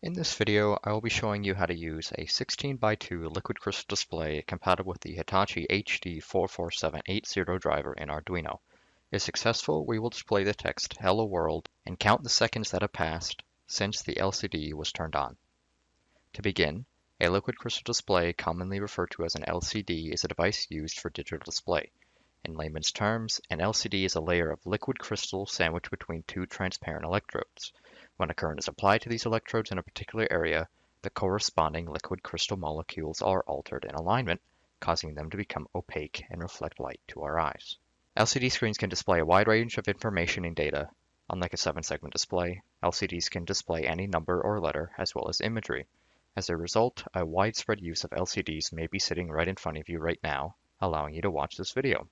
In this video, I will be showing you how to use a 16 by 2 liquid crystal display compatible with the Hitachi HD44780 driver in Arduino. If successful, we will display the text "Hello World" and count the seconds that have passed since the LCD was turned on. To begin, a liquid crystal display, commonly referred to as an LCD, is a device used for digital display. In layman's terms, an LCD is a layer of liquid crystal sandwiched between two transparent electrodes. When a current is applied to these electrodes in a particular area, the corresponding liquid crystal molecules are altered in alignment, causing them to become opaque and reflect light to our eyes. LCD screens can display a wide range of information and data. Unlike a 7-segment display, LCDs can display any number or letter, as well as imagery. As a result, a widespread use of LCDs may be sitting right in front of you right now, allowing you to watch this video.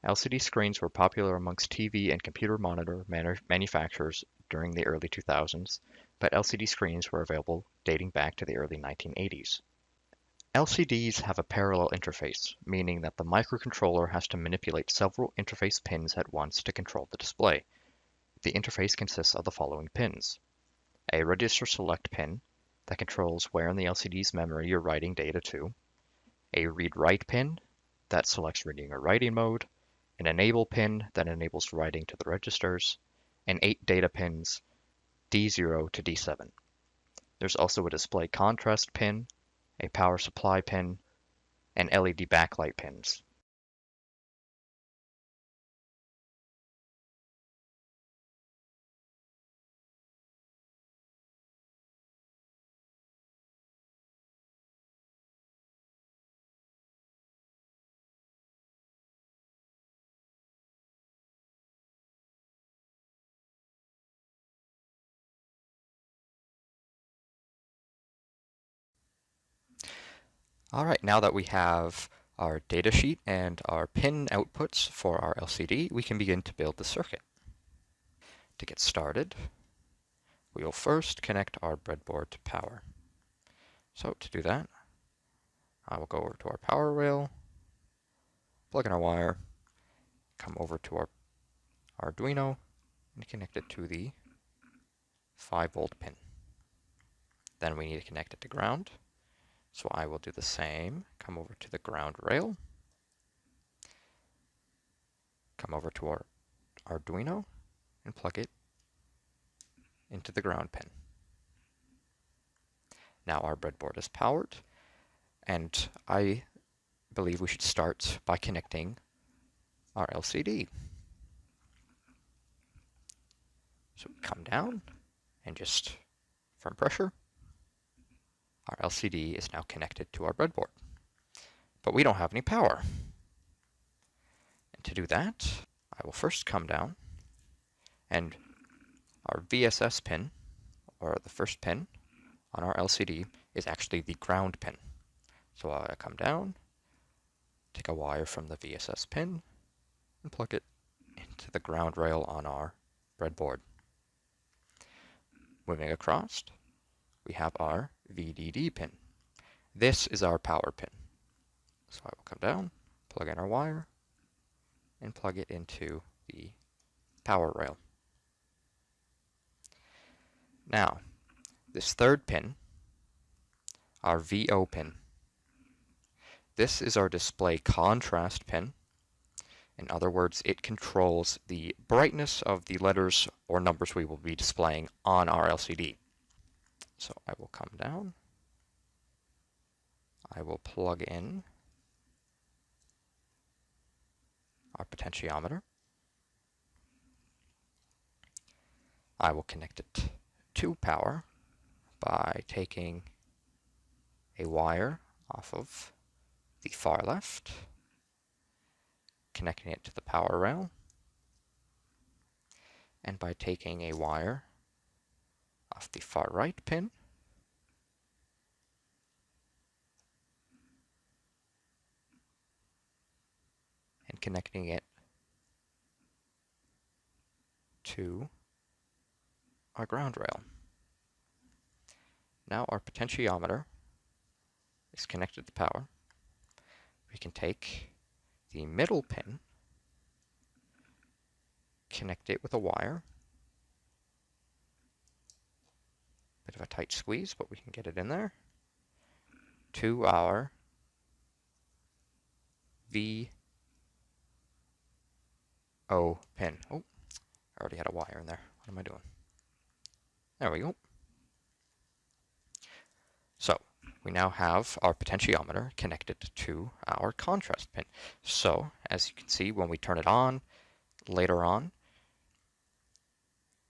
LCD screens were popular amongst TV and computer monitor manufacturers during the early 2000s, but LCD screens were available dating back to the early 1980s. LCDs have a parallel interface, meaning that the microcontroller has to manipulate several interface pins at once to control the display. The interface consists of the following pins: a register select pin that controls where in the LCD's memory you're writing data to, a read-write pin that selects reading or writing mode, an enable pin that enables writing to the registers, and 8 data pins, D0 to D7. There's also a display contrast pin, a power supply pin, and LED backlight pins. Alright, now that we have our datasheet and our pin outputs for our LCD, we can begin to build the circuit. To get started, we will first connect our breadboard to power. So to do that, I will go over to our power rail, plug in our wire, come over to our Arduino, and connect it to the 5-volt pin. Then we need to connect it to ground. So I will do the same, come over to the ground rail, come over to our Arduino, and plug it into the ground pin. Now our breadboard is powered, and I believe we should start by connecting our LCD. So come down, and just from pressure, our LCD is now connected to our breadboard. But we don't have any power. And to do that, I will first come down, and our VSS pin, or the first pin on our LCD, is actually the ground pin. So I come down, take a wire from the VSS pin, and plug it into the ground rail on our breadboard. Moving across, we have our VDD pin. This is our power pin. So I will come down, plug in our wire, and plug it into the power rail. Now, this third pin, our VO pin, this is our display contrast pin. In other words, it controls the brightness of the letters or numbers we will be displaying on our LCD. So I will come down, I will plug in our potentiometer, I will connect it to power by taking a wire off of the far left, connecting it to the power rail, and by taking a wire off the far right pin, and connecting it to our ground rail. Now our potentiometer is connected to power. We can take the middle pin, connect it with a wire, Bit of a tight squeeze, but we can get it in there. To our VO pin. Oh, I already had a wire in there. What am I doing? There we go. So we now have our potentiometer connected to our contrast pin. So as you can see, when we turn it on, later on,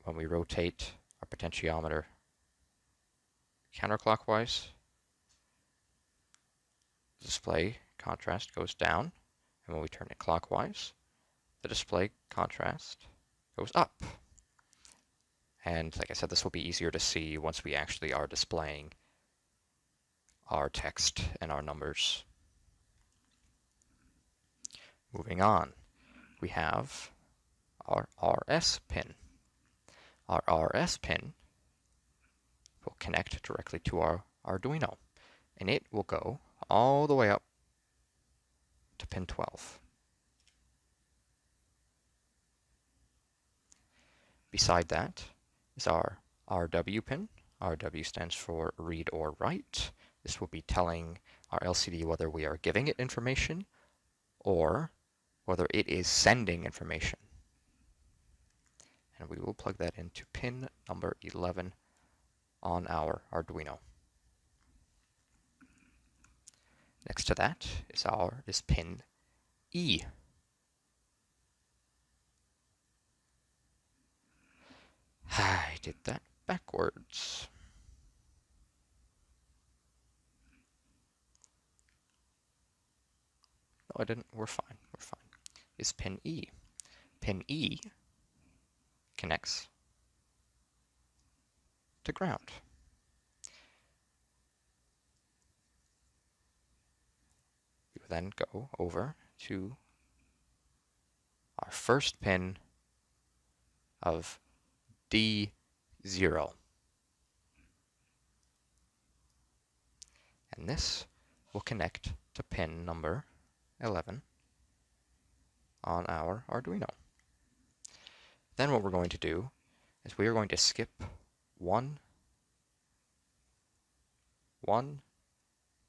when we rotate our potentiometer counterclockwise, the display contrast goes down, and when we turn it clockwise, the display contrast goes up. And like I said, this will be easier to see once we actually are displaying our text and our numbers. Moving on, we have our RS pin. Our RS pin will connect directly to our Arduino, and it will go all the way up to pin 12. Beside that is our RW pin. RW stands for read or write. This will be telling our LCD whether we are giving it information or whether it is sending information. And we will plug that into pin number 11 on our Arduino. Next to that is pin E. I did that backwards. No, I didn't. We're fine. We're fine. Is pin E. Pin E connects to ground. We will then go over to our first pin of D0. And this will connect to pin number 11 on our Arduino. Then what we're going to do is we are going to skip 1,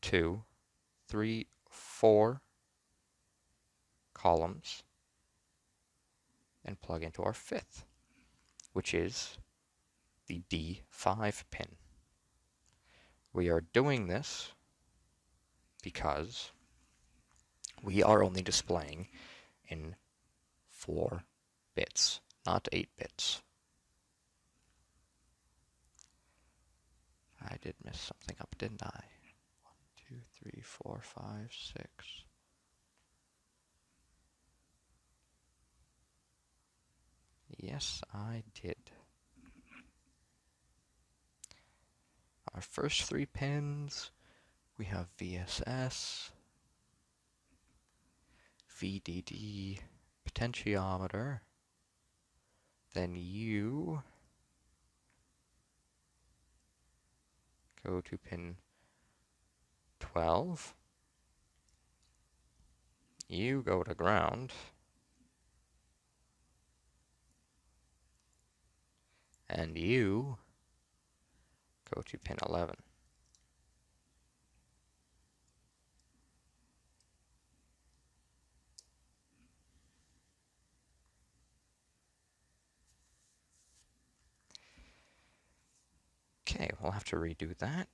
2, 3, 4 columns and plug into our fifth, which is the D5 pin. We are doing this because we are only displaying in 4 bits, not 8 bits. I did mess something up, didn't I? 1, 2, 3, 4, 5, 6. Yes, I did. Our first 3 pins, we have VSS, VDD, potentiometer, then U, go to pin 12, U go to ground, and U go to pin 11. Okay, we'll have to redo that.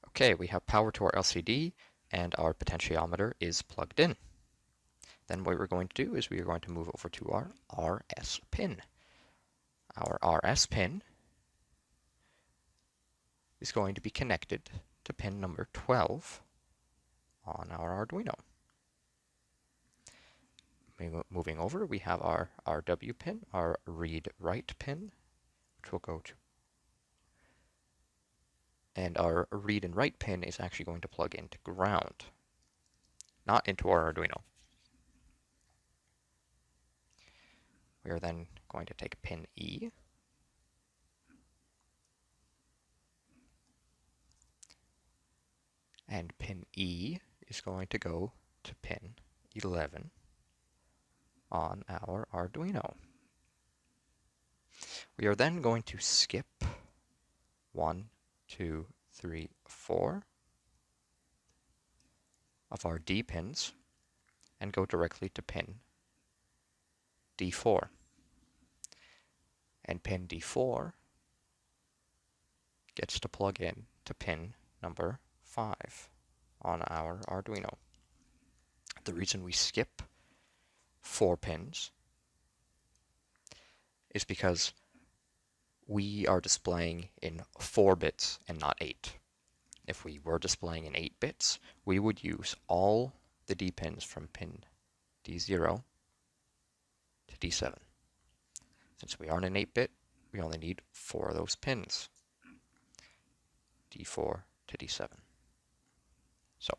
Okay, we have power to our LCD and our potentiometer is plugged in. Then what we're going to do is we are going to move over to our RS pin. Our RS pin is going to be connected to pin number 12 on our Arduino. Moving over, we have our RW pin, our read-write pin, which will go to, and our read and write pin is actually going to plug into ground. not into our Arduino. We are then going to take pin E, and pin E is going to go to pin 11 on our Arduino. We are then going to skip 1, 2, 3, 4 of our D pins and go directly to pin D4. And pin D4 gets to plug in to pin number 5 on our Arduino. The reason we skip 4 pins is because we are displaying in 4 bits and not 8. If we were displaying in 8 bits, we would use all the D pins from pin D0 to D7. Since we aren't in 8-bit, we only need 4 of those pins, D4 to D7. So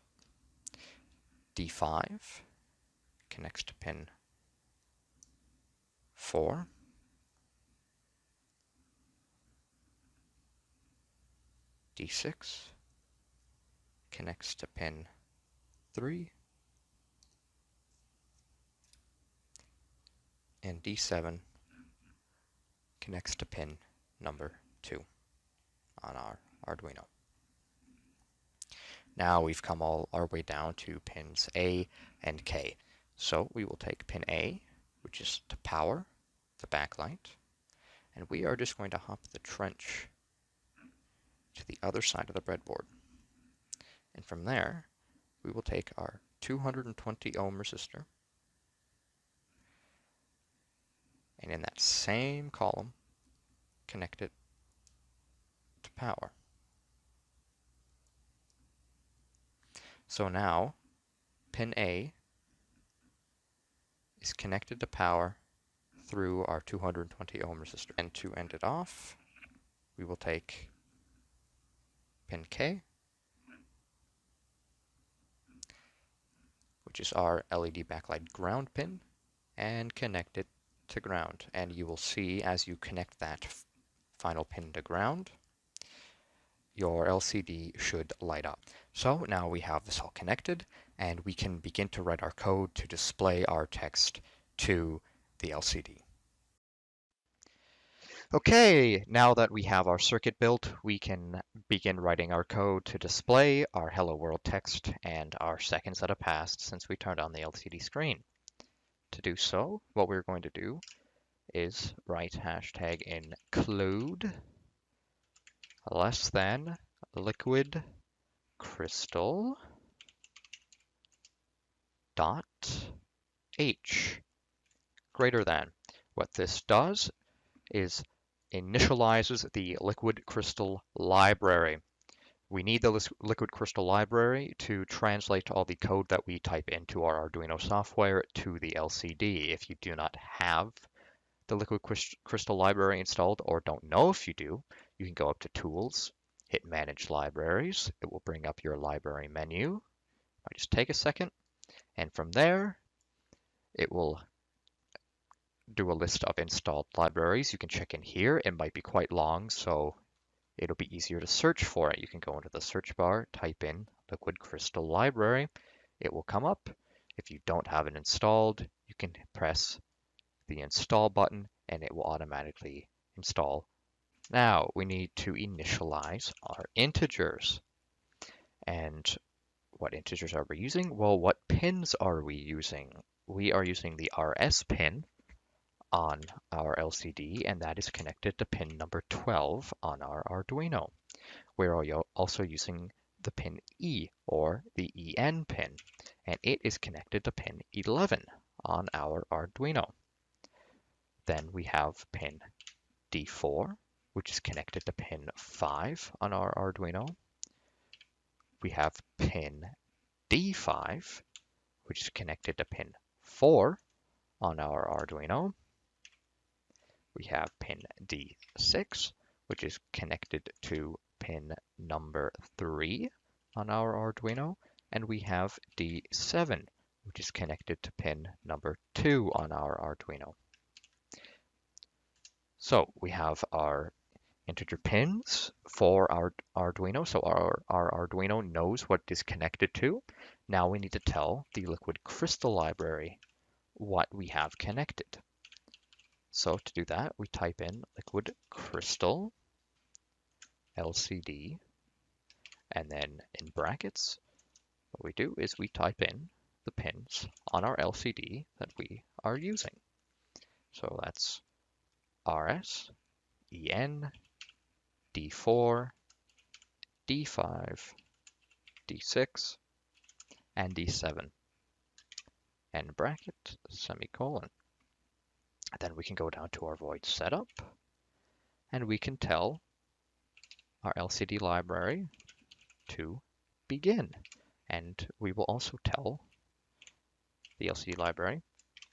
D5 connects to pin 4. D6 connects to pin 3. And D7 connects to pin number 2 on our Arduino. Now we've come all our way down to pins A and K. So we will take pin A, which is to power the backlight, and we are just going to hop the trench to the other side of the breadboard. And from there, we will take our 220 ohm resistor, and in that same column, connect it to power. So now, pin A is connected to power through our 220 ohm resistor. And to end it off, we will take pin K, which is our LED backlight ground pin, and connect it to ground. And you will see as you connect that final pin to ground, your LCD should light up. So now we have this all connected, and we can begin to write our code to display our text to the LCD. Okay, now that we have our circuit built, we can begin writing our code to display our hello world text and our seconds that have passed since we turned on the LCD screen. To do so, what we're going to do is write hashtag include less than liquid crystal dot h greater than. What this does is initializes the liquid crystal library. We need the liquid crystal library to translate all the code that we type into our Arduino software to the LCD. If you do not have the liquid crystal library installed or don't know if you do, you can go up to Tools, hit Manage Libraries. It will bring up your library menu. I just take a second, and from there, it will do a list of installed libraries. You can check in here. It might be quite long, so it'll be easier to search for it. You can go into the search bar, type in Liquid Crystal Library. It will come up. If you don't have it installed, you can press the install button and it will automatically install. Now we need to initialize our integers. And what integers are we using? Well, what pins are we using? We are using the RS pin on our LCD, and that is connected to pin number 12 on our Arduino. We're also using the pin E, or the EN pin, and it is connected to pin 11 on our Arduino. Then we have pin D4, which is connected to pin 5 on our Arduino. We have pin D5, which is connected to pin 4 on our Arduino. We have pin D6, which is connected to pin number 3 on our Arduino. and we have D7, which is connected to pin number 2 on our Arduino. So we have our integer pins for our Arduino. So our Arduino knows what it is connected to. Now we need to tell the liquid crystal library what we have connected. So to do that, we type in liquid crystal LCD, and then in brackets, what we do is we type in the pins on our LCD that we are using. So that's RS, EN, D4, D5, D6, and D7. End bracket, semicolon. Then we can go down to our void setup, and we can tell our LCD library to begin. And we will also tell the LCD library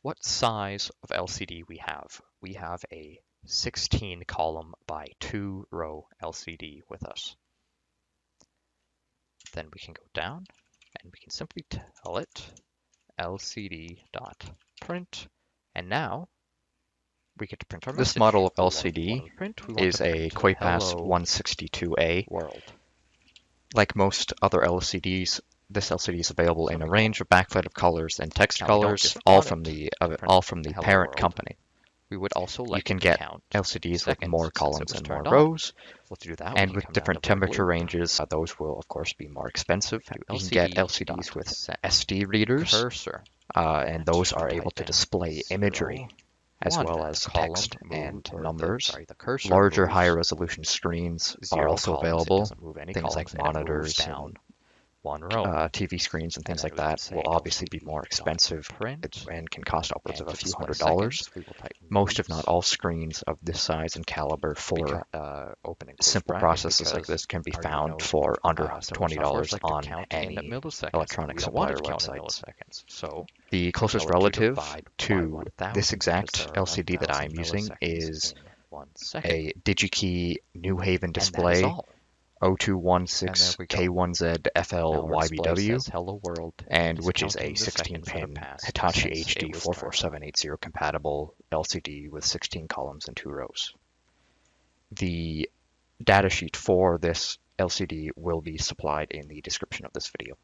what size of LCD we have. We have a 16 column by 2 row LCD with us. Then we can go down and we can simply tell it lcd.print, and now we get to print our message. This model of LCD is a Quapass hello 162A. world. Like most other LCDs, this LCD is available in a range of backlit of colors and text Now, we don't colors, just all want from it the to parent hello world. company. We would also like You can to get count LCDs with seconds more since it columns was and more turned on. rows, Well, to do that, and we with can come down different to temperature loop. ranges, those will of course be more expensive. You can get LCDs with set SD readers, cursor, and those are able type to in display imagery as 1, well and as the column text and numbers. the cursor Larger, moves higher resolution screens 0 are also columns. It available. doesn't move any Things columns, like and it moves monitors down and 1 row. TV screens and things then like we can that say will obviously be more expensive print, and can cost upwards of and a to few display $100. seconds, we will type Most, if not moods. all, screens of this size and caliber for Open and close simple bracket, processes like because this can be Arduino found for under some softwares $20 like to on count in any milliseconds. electronic We don't want supplier it to count in websites. milliseconds. So The closest tell it to relative divide by to 1000, this because exact there are LCD that 1000 I'm using milliseconds is in 1 second. a DigiKey New Haven And that is display all. And there we go. O216K1Z Now our display FLYBW, says hello world, and is which is counting a the seconds that have 16-pin passed Hitachi since it HD was turned on. 44780 compatible LCD with 16 columns and 2 rows. The datasheet for this LCD will be supplied in the description of this video.